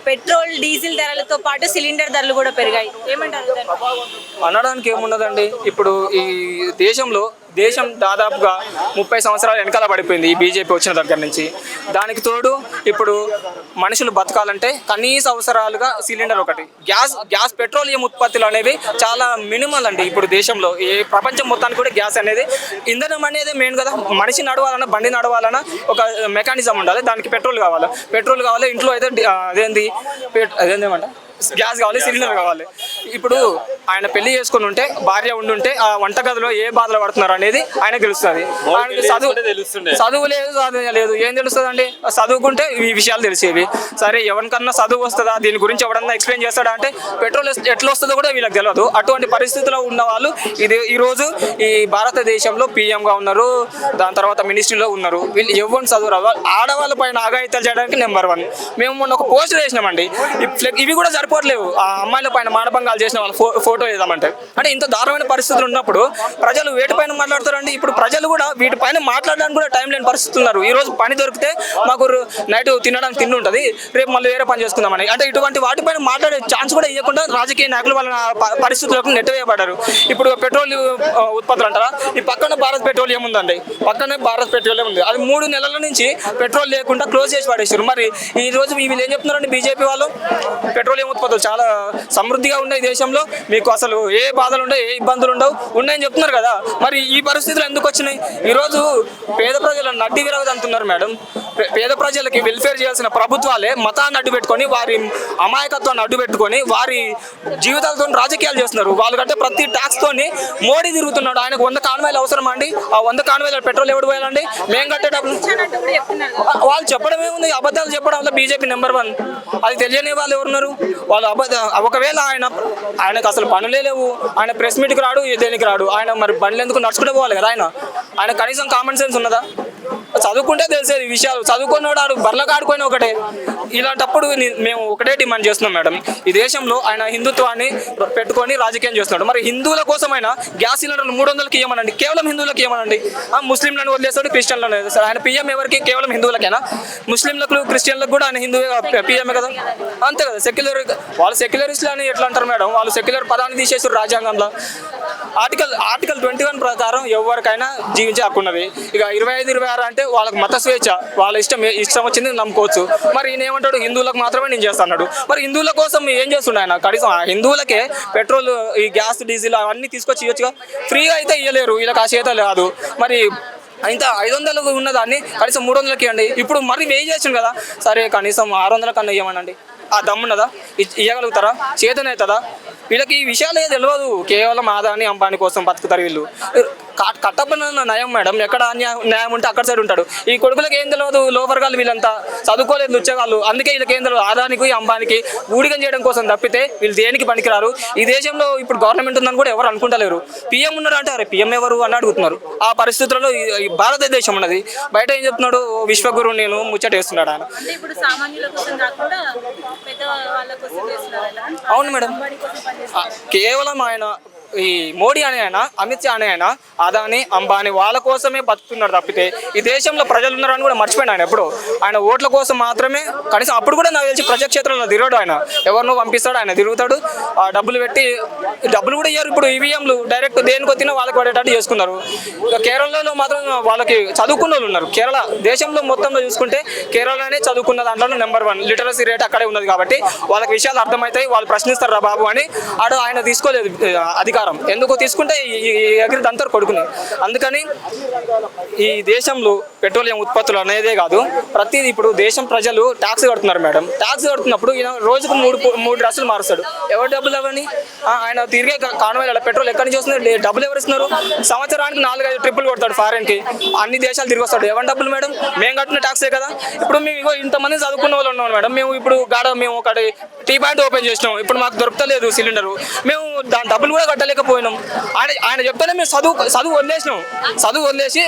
Petrol diesel ధరలతో పాటు cylinder ధరలు కూడా పెరిగాయి, ఏమంటారు దాన్ని? అనడానికి ఏమున్నదండి. ఇప్పుడు ఈ దేశం దాదాపుగా 30 సంవత్సరాలు వెనకాల పడిపోయింది ఈ బీజేపీ వచ్చిన దగ్గర నుంచి. దానికి తోడు ఇప్పుడు మనుషులు బతకాలంటే కనీస అవసరాలుగా సిలిండర్ ఒకటి, గ్యాస్ పెట్రోలియం ఉత్పత్తులు అనేవి చాలా మినిమల్ అండి. ఇప్పుడు దేశంలో ప్రపంచం మొత్తానికి కూడా గ్యాస్ అనేది, ఇంధనం అనేది మెయిన్ కదా. మనిషి నడవాలన్నా, బండి నడవాలన్నా ఒక మెకానిజం ఉండాలి, దానికి పెట్రోల్ కావాలి. ఇంట్లో అయితే అదేంటంట గ్యాస్ కావాలి, సిలిండర్ కావాలి. ఇప్పుడు ఆయన పెళ్లి చేసుకుని ఉంటే, భార్య ఉండుంటే ఆ వంటగదిలో ఏ బాధలు పడుతున్నారు అనేది ఆయనకు తెలుస్తుంది. చదువు లేదు, ఏం తెలుస్తుంది అండి? చదువుకుంటే ఈ విషయాలు తెలిసేవి. సరే, ఎవరికన్నా చదువు వస్తుందా, దీని గురించి ఎవడన్నా ఎక్స్ప్లెయిన్ చేస్తాడా అంటే పెట్రోల్ ఎట్లా వస్తుందో కూడా వీళ్ళకి తెలియదు. అటువంటి పరిస్థితుల్లో ఉన్న వాళ్ళు ఈరోజు ఈ భారతదేశంలో పీఎంగా ఉన్నారు, దాని తర్వాత మినిస్ట్రీలో ఉన్నారు. వీళ్ళు ఎవరిని చదువు రావు. ఆడవాళ్ళ పైన ఆగాయితాలు చేయడానికి నెంబర్ 1. మేము మొన్న ఒక పోస్ట్ చేసినామండి, ఇవి కూడా పోవట్లేవు. ఆ అమ్మాయిల పైన మానభంగాలు చేసిన వాళ్ళ ఫోటో వేద్దామంటే, అంటే ఇంత దారుణమైన పరిస్థితులు ఉన్నప్పుడు ప్రజలు వేటిపైన మాట్లాడతారండి? ఇప్పుడు ప్రజలు కూడా వీటిపైన మాట్లాడడానికి కూడా టైం లేని పరిస్థితి ఉన్నారు. ఈ రోజు పని దొరికితే మాకు నైట్ తినడానికి తిండి ఉంటుంది, రేపు మళ్ళీ వేరే పని చేసుకుందామని, అంటే ఇటువంటి వాటిపైన మాట్లాడే ఛాన్స్ కూడా ఇవ్వకుండా రాజకీయ నాయకులు వాళ్ళ పరిస్థితులకు నెట్టవేయబడ్డారు. ఇప్పుడు పెట్రోల్ ఉత్పత్తులు అంటారా, ఈ పక్కన భారత్ పెట్రోలియం ఉందండి, పక్కనే భారత్ పెట్రోలియం ఉంది, అది 3 నెలల నుంచి పెట్రోల్ లేకుండా క్లోజ్ చేసి పడేసారు. మరి ఈ రోజు వీళ్ళు ఏం చెప్తున్నారండి బీజేపీ వాళ్ళు? పెట్రోలియం ఉత్పత్తులు చాలా సమృద్ధిగా ఉన్నాయి దేశంలో, మీకు అసలు ఏ బాధలు ఉండవు, ఏ ఇబ్బందులు ఉండవు, ఉన్నాయని చెప్తున్నారు కదా. మరి ఈ పరిస్థితులు ఎందుకు వచ్చినాయి? ఈరోజు పేద ప్రజలను నడ్డి విరగదు అంటున్నారు మేడం. పేద ప్రజలకి వెల్ఫేర్ చేయాల్సిన ప్రభుత్వాలే మతాన్ని అడ్డు పెట్టుకొని, వారి అమాయకత్వాన్ని అడ్డు పెట్టుకొని, వారి జీవితాలతో రాజకీయాలు చేస్తున్నారు. వాళ్ళకంటే ప్రతి ట్యాక్స్ తోని మోడీ తిరుగుతున్నాడు. ఆయనకు 100 కాన్వాయ్లు అవసరమా అండి? ఆ 100 కాన్వాయ్ల పెట్రోల్ ఎవడు పోయాలండి? మేము కట్టేటప్పుడు వాళ్ళు చెప్పడం ఏముంది? అబద్ధాలు చెప్పడం వల్ల బీజేపీ నెంబర్ 1. అది తెలియని వాళ్ళు ఎవరున్నారు? వాళ్ళు ఒకవేళ ఆయనకు అసలు పనులే లేవు, ఆయన ప్రెస్ మీట్కి రాడు, దేనికి రాడు, ఆయన మరి బండ్లు ఎందుకు నడుచుకుంటే పోవాలి కదా. ఆయన కనీసం కామన్ సెన్స్ ఉన్నదా? చదువుకుంటే తెలిసేది విషయాలు. చదువుకున్నాడు బర్లకు ఆడుకొని ఒకటే. ఇలాంటప్పుడు మేము ఒకటే డిమాండ్ చేస్తున్నాం మేడం, ఈ దేశంలో ఆయన హిందుత్వాన్ని పెట్టుకొని రాజకీయం చేస్తున్నాడు. మరి హిందువుల కోసం ఆయన గ్యాస్ సిలిండర్లు 300కి ఇవ్వమనండి, కేవలం హిందువులకు ఇవ్వమనండి. ముస్లింలను వదిలేస్తాడు, క్రిస్టియన్లను వదిలేస్తాడు. ఆయన పిఎం ఎవరికి? కేవలం హిందువులకేనా? ముస్లింలకు, క్రిస్టియన్లకు కూడా ఆయన హిందువే పిఎంఏ కదా, అంతే కదా. వాళ్ళు సెక్యులరిస్టులు అని ఎట్లా అంటారు మేడం? వాళ్ళు సెక్యులర్ పదాన్ని తీసేసారు రాజ్యాంగంలో. ఆర్టికల్ 21 ప్రకారం ఎవరికైనా జీవించే హక్కు ఉన్నది. ఇక 25, 26 అంటే వాళ్ళకి మత స్వేచ్ఛ, వాళ్ళ ఇష్టం వచ్చింది నమ్ముకోవచ్చు. మరి ఈయన ఏమంటాడు? హిందువులకు మాత్రమే నేను చేస్తాడు. మరి హిందువుల కోసం ఏం చేస్తుండే ఆయన? కనీసం హిందువులకే పెట్రోల్, ఈ గ్యాస్, డీజిల్ అవన్నీ తీసుకొచ్చి ఇవ్వచ్చుగా. ఫ్రీగా అయితే ఇవ్వలేరు, వీళ్ళకి ఆ చేత లేదు. మరి ఇంత 500 ఉన్నదాన్ని కనీసం 300కి ఇవ్వండి. ఇప్పుడు మరి 1000 చేసిండు కదా, సరే కనీసం 600 కన్నా ఇవ్వమనండి. ఆ దమ్మున్నదా? ఇవ్వగలుగుతారా? చేతనవుతుందా? వీళ్ళకి ఈ విషయాలు తెలియదు. కేవలం ఆదాని, అంబానీ కోసం బతుకుతారు వీళ్ళు. కట్టపన నయం మేడం, ఎక్కడ న్యాయం ఉంటే అక్కడ సైడ్ ఉంటాడు. ఈ కొడుకులకు ఏం తెలియదు, లోపరగాళ్ళు వీళ్ళంతా చదువుకోలేదు, లుచ్చగాళ్ళు. అందుకే వీళ్ళకి ఏం తెలియదు, ఆదానికి, అంబానికి ఊడిగం చేయడం కోసం తప్పితే వీళ్ళు దేనికి పనికిరారు. ఈ దేశంలో ఇప్పుడు గవర్నమెంట్ ఉందని కూడా ఎవరు అనుకుంటలేరు. పిఎం ఉన్నారు అంటే అరే పిఎం ఎవరు అని అడుగుతున్నారు. ఆ పరిస్థితుల్లో ఈ భారతదేశం ఉన్నది. బయట ఏం చెప్తున్నాడు? విశ్వగురు నేను ముచ్చట వేస్తున్నాడు ఆయన. అవును మేడం, కేవలం ఆయన ఈ మోడీ అనే ఆయన, అమిత్ షా అనే ఆయన అదాని, అంబానీ వాళ్ళ కోసమే బతుకుతున్నారు తప్పితే ఈ దేశంలో ప్రజలు ఉన్నారని కూడా మర్చిపోయాడు ఆయన. ఎప్పుడు ఆయన ఓట్ల కోసం మాత్రమే, కనీసం అప్పుడు కూడా నాకు తెలిసి ప్రజాక్షేత్రంలో తిరగడు ఆయన. ఎవరినో పంపిస్తాడు, ఆయన తిరుగుతాడు, ఆ డబ్బులు పెట్టి, డబ్బులు కూడా ఇయ్యారు. ఇప్పుడు ఈవీఎంలు డైరెక్ట్ దేనికి వచ్చినా వాళ్ళకి పడేటట్టు చేసుకున్నారు. కేరళలో మాత్రం వాళ్ళకి చదువుకున్న వాళ్ళు ఉన్నారు. కేరళ దేశంలో మొత్తంలో చూసుకుంటే కేరళనే చదువుకున్న దాంట్లో నెంబర్ 1 లిటరసీ రేట్ అక్కడే ఉన్నది. కాబట్టి వాళ్ళకి విషయాలు అర్థమవుతాయి, వాళ్ళు ప్రశ్నిస్తారు రా బాబు అని. ఆయన తీసుకోలేదు అధికారం. ఎందుకు తీసుకుంటే ఎగిరి దంతారు కొడుకుని. అందుకని ఈ దేశంలో పెట్రోలియం ఉత్పత్తులు అనేదే కాదు, ప్రతిదీ ఇప్పుడు దేశం ప్రజలు ట్యాక్స్ కడుతున్నారు మేడం. ట్యాక్స్ కడుతున్నప్పుడు ఈయన రోజుకు 3 డ్రెస్సులు మారుస్తాడు. ఎవరు డబ్బులు అవని? ఆయన తిరిగే కాన్వాయ్ల పెట్రోల్ ఎక్కడి నుంచి వస్తుంది? డబ్బులు ఎవరు ఇస్తున్నారు? సంవత్సరానికి 4-5 ట్రిప్పులు కొడతాడు ఫారెన్కి, అన్ని దేశాలు తిరిగి వస్తాడు. ఎవరి డబ్బులు మేడం? మేము కట్టిన ట్యాక్సే కదా. ఇప్పుడు మేము ఇంతమంది చదువుకున్న వాళ్ళు ఉన్నాం మేడం. మేము ఇప్పుడు మేము ఒకటి టీ పాయింట్ ఓపెన్ చేసినాం, ఇప్పుడు మాకు దొరకలేదు సిలిండరు. మేము దాని డబ్బులు కూడా కట్టలేదు. ఇవ్వలేకపోయినాం. ఆయన చెప్తేనే మేము చదువు వదిలేసి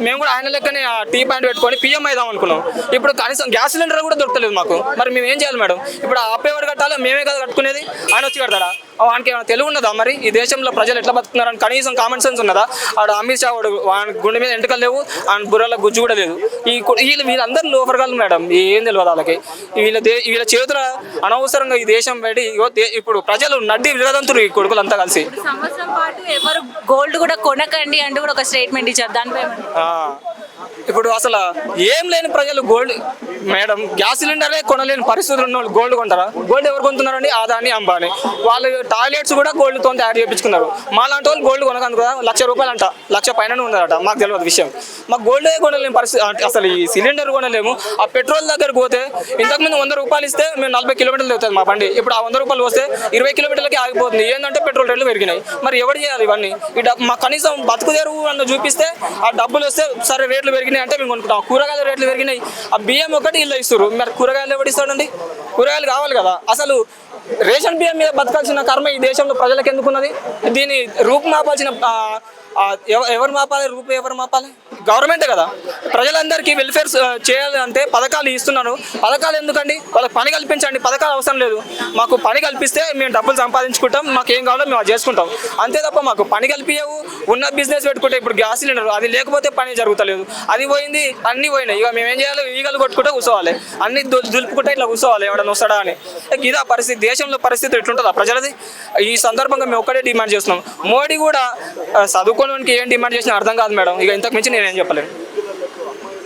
మేము కూడా ఆయన లెక్కనే టీ పాయింట్ పెట్టుకొని పిఎం అయిదాం అనుకున్నాం. ఇప్పుడు కనీసం గ్యాస్ సిలిండర్ కూడా దొరకలేదు మాకు. మరి మేము ఏం చేయాలి మేడం? ఇప్పుడు ఆపేవాడు కట్టాలి, మేమే కదా కట్టుకునేది, ఆయన వచ్చి కడతాడా? వానికి ఏమైనా తెలివి ఉన్నదా? మరి ఈ దేశంలో ప్రజలు ఎట్లా బతుకుతున్నారని కనీసం కామన్ సెన్స్ ఉన్నదా? ఆడు అమిత్ షా వాడు వాని గుండె మీద ఎంటకలు లేవు, ఆయన బుర్రలో గుజ్జు కూడా లేదు. వీళ్ళందరూ లోపరగాలు మేడం, ఏం తెలియదు వాళ్ళకి. వీళ్ళ చేతుల అనవసరంగా ఈ దేశం బయట ఇప్పుడు ప్రజలు నడ్డి విరగదంతురు ఈ కొడుకులంతా కలిసి. సంవత్సరం పాటు ఎవరు గోల్డ్ కూడా కొనకండి అంటూ కూడా ఒక స్టేట్మెంట్ ఇచ్చారు. దానిపై ఇప్పుడు అసలు ఏం లేని ప్రజలు గోల్డ్ మేడం, గ్యాస్ సిలిండరే కొనలేని పరిస్థితులు ఉన్న వాళ్ళు గోల్డ్ కొంటారా? గోల్డ్ ఎవరు కొంటున్నారండి? అదాని, అంబానీ. వాళ్ళు టాయిలెట్స్ కూడా గోల్డ్తో తయారు చేయించుకున్నారు. మా లాంటి వాళ్ళు గోల్డ్ కొనకందుకు కదా ₹1,00,000 అంట, 1,00,000 పైన ఉందట. మాకు తెలియదు విషయం. మాకు గోల్డే కొనలేని పరిస్థితి. అసలు ఈ సిలిండర్ కొనలేము. ఆ పెట్రోల్ దగ్గరకు పోతే ఇంతకుముందు ₹100 ఇస్తే మేము 40 కిలోమీటర్లు అవుతుంది మా బండి. ఇప్పుడు ఆ ₹100 వస్తే 20 కిలోమీటర్లకి ఆగిపోతుంది. ఏంటంటే పెట్రోల్ రేట్లు పెరిగినాయి. మరి ఎవరు చేయాలి ఇవన్నీ? మాకు కనీసం బతుకు తెరువు అన్న చూపిస్తే ఆ డబ్బులు వస్తే సరే రేట్లు పెరిగినాయి అంటే మేము కొనుక్కుంటాం. కూరగాయల రేట్లు పెరిగినాయి, ఆ బియ్యం ఒకటి ఇల్లు ఇస్తారు. మరి కూరగాయలు ఎవరు ఇస్తాడండి? కూరగాయలు కావాలి కదా. అసలు రేషన్ బియ్యం మీద బతకాల్సిన కర్మ ఈ దేశంలో ప్రజలకు ఎందుకున్నది? దీన్ని రూపుమాపాల్సిన ఎవరు మాపాలి? ఎవరు మాపాలి? గవర్నమెంటే కదా. ప్రజలందరికీ వెల్ఫేర్ చేయాలంటే పథకాలు ఇస్తున్నారు. పథకాలు ఎందుకండి? వాళ్ళకి పని కల్పించండి. పథకాలు అవసరం లేదు. మాకు పని కల్పిస్తే మేము డబ్బులు సంపాదించుకుంటాం, మాకు ఏం కావాలో మేము అది చేసుకుంటాం. అంతే తప్ప మాకు పని కల్పించవు. ఉన్న బిజినెస్ పెట్టుకుంటే ఇప్పుడు గ్యాస్ సిలిండర్ అది లేకపోతే పని జరుగుతలేదు. అది పోయింది, అన్నీ పోయినాయి. ఇక మేము ఏం చేయాలి? ఈగలు కొట్టుకుంటే కూర్చోవాలి, అన్ని దులుపుకుంటే ఇట్లా కూర్చోవాలి ఎవడన్నా వస్తాడా అని. ఇదా పరిస్థితి. దేశంలో పరిస్థితి ఎట్లుంటుందా ప్రజలది? ఈ సందర్భంగా మేము ఒక్కటే డిమాండ్ చేస్తున్నాం. మోడీ కూడా చదువుకోవడానికి ఏం డిమాండ్ చేసినా అర్థం కాదు మేడం. ఇక ఇంతకు మించి నేనేం చెప్పలేను.